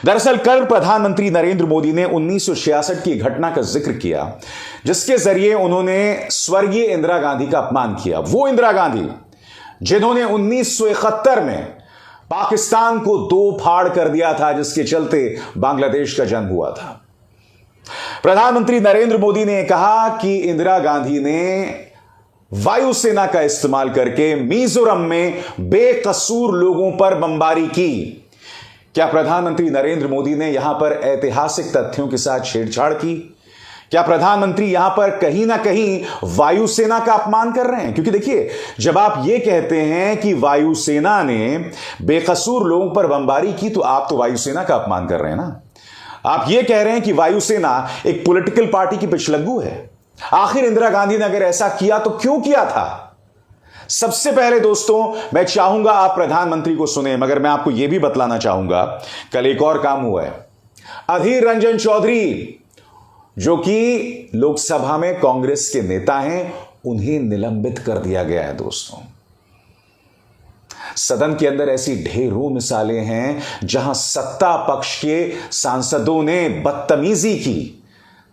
दरअसल कल प्रधानमंत्री नरेंद्र मोदी ने 1966 की घटना का जिक्र किया जिसके जरिए उन्होंने स्वर्गीय इंदिरा गांधी का अपमान किया। वो इंदिरा गांधी जिन्होंने 1971 में पाकिस्तान को दो फाड़ कर दिया था, जिसके चलते बांग्लादेश का जन्म हुआ था। प्रधानमंत्री नरेंद्र मोदी ने कहा कि इंदिरा गांधी ने वायुसेना का इस्तेमाल करके मिजोरम में बेकसूर लोगों पर बमबारी की। क्या प्रधानमंत्री नरेंद्र मोदी ने यहां पर ऐतिहासिक तथ्यों के साथ छेड़छाड़ की? क्या प्रधानमंत्री यहां पर कहीं ना कहीं वायुसेना का अपमान कर रहे हैं? क्योंकि देखिए, जब आप यह कहते हैं कि वायुसेना ने बेकसूर लोगों पर बमबारी की, तो आप तो वायुसेना का अपमान कर रहे हैं ना। आप यह कह रहे हैं कि वायुसेना एक पॉलिटिकल पार्टी की पिछलग्गू है। आखिर इंदिरा गांधी ने अगर ऐसा किया तो क्यों किया था? सबसे पहले दोस्तों, मैं चाहूंगा आप प्रधानमंत्री को सुने, मगर मैं आपको यह भी बतलाना चाहूंगा, कल एक और काम हुआ है। अधीर रंजन चौधरी, जो कि लोकसभा में कांग्रेस के नेता हैं, उन्हें निलंबित कर दिया गया है। दोस्तों, सदन के अंदर ऐसी ढेरों मिसालें हैं जहां सत्ता पक्ष के सांसदों ने बदतमीजी की,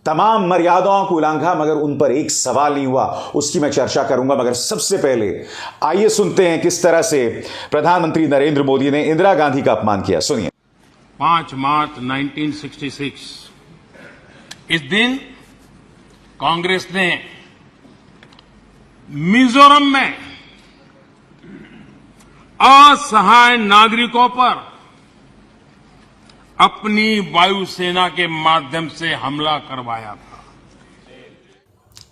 तमाम मर्यादाओं को उल्लंघा, मगर उन पर एक सवाल नहीं हुआ। उसकी मैं चर्चा करूंगा, मगर सबसे पहले आइए सुनते हैं किस तरह से प्रधानमंत्री नरेंद्र मोदी ने इंदिरा गांधी का अपमान किया। सुनिए। 5 मार्च 1966 इस दिन कांग्रेस ने मिजोरम में असहाय नागरिकों पर अपनी वायुसेना के माध्यम से हमला करवाया था।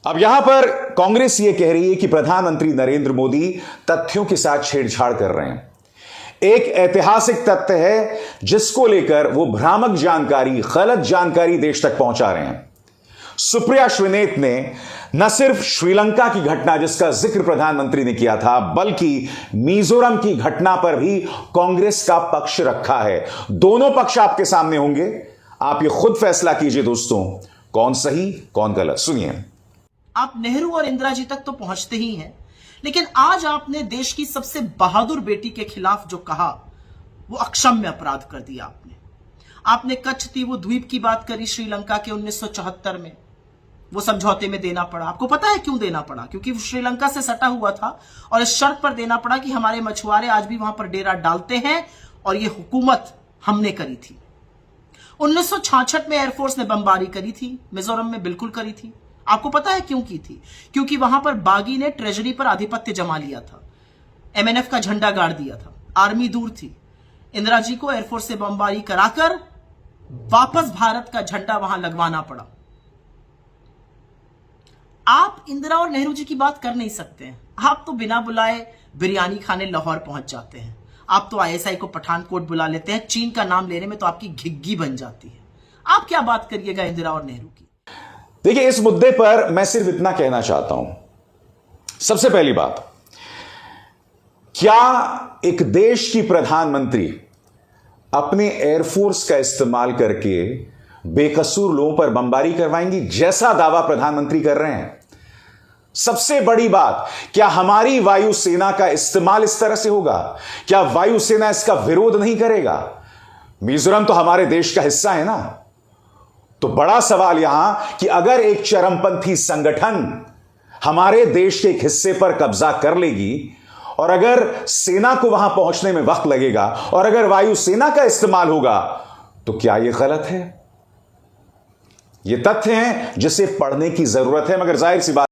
अब यहां पर कांग्रेस यह कह रही है कि प्रधानमंत्री नरेंद्र मोदी तथ्यों के साथ छेड़छाड़ कर रहे हैं। एक ऐतिहासिक तथ्य है जिसको लेकर वो भ्रामक जानकारी, गलत जानकारी देश तक पहुंचा रहे हैं। सुप्रिया श्रीनेत ने न सिर्फ श्रीलंका की घटना जिसका जिक्र प्रधानमंत्री ने किया था, बल्कि मिजोरम की घटना पर भी कांग्रेस का पक्ष रखा है। दोनों पक्ष आपके सामने होंगे, आप ये खुद फैसला कीजिए दोस्तों, कौन सही कौन गलत। सुनिए। आप नेहरू और इंदिरा जी तक तो पहुंचते ही हैं, लेकिन आज आपने देश की सबसे बहादुर बेटी के खिलाफ जो कहा, वो अक्षम्य अपराध कर दिया। आपने कच्छ तीवु द्वीप की बात करी श्रीलंका के 1974 में, वो समझौते में देना पड़ा। आपको पता है क्यों देना पड़ा? क्योंकि श्रीलंका से सटा हुआ था और इस शर्त पर देना पड़ा कि हमारे मछुआरे आज भी वहां पर डेरा डालते हैं, और ये हुकूमत हमने करी थी। 1966 में एयरफोर्स ने बमबारी करी थी, मिजोरम में बिल्कुल करी थी। आपको पता है क्यों की थी? क्योंकि वहां पर बागी ने ट्रेजरी पर आधिपत्य जमा लिया था, एमएनएफ का झंडा गाड़ दिया था, आर्मी दूर थी। इंदिरा जी को एयरफोर्स से बमबारी कराकर वापस भारत का झंडा वहां लगवाना पड़ा। आप इंदिरा और नेहरू जी की बात कर नहीं सकते हैं। आप तो बिना बुलाए बिरयानी खाने लाहौर पहुंच जाते हैं। आप तो आईएसआई को पठानकोट बुला लेते हैं। चीन का नाम लेने में तो आपकी घिग्गी बन जाती है। आप क्या बात करिएगा इंदिरा और नेहरू की? देखिए, इस मुद्दे पर मैं सिर्फ इतना कहना चाहता हूं। सबसे पहली बात, क्या एक देश की प्रधानमंत्री अपने एयरफोर्स का इस्तेमाल करके बेकसूर लोगों पर बमबारी करवाएंगी, जैसा दावा प्रधानमंत्री कर रहे हैं? सबसे बड़ी बात, क्या हमारी वायुसेना का इस्तेमाल इस तरह से होगा? क्या वायुसेना इसका विरोध नहीं करेगा? मिजोरम तो हमारे देश का हिस्सा है ना। तो बड़ा सवाल यहां कि अगर एक चरमपंथी संगठन हमारे देश के एक हिस्से पर कब्जा कर लेगी, और अगर सेना को वहां पहुंचने में वक्त लगेगा, और अगर वायुसेना का इस्तेमाल होगा, तो क्या यह गलत है? ये तथ्य हैं जिसे पढ़ने की जरूरत है, मगर जाहिर सी बात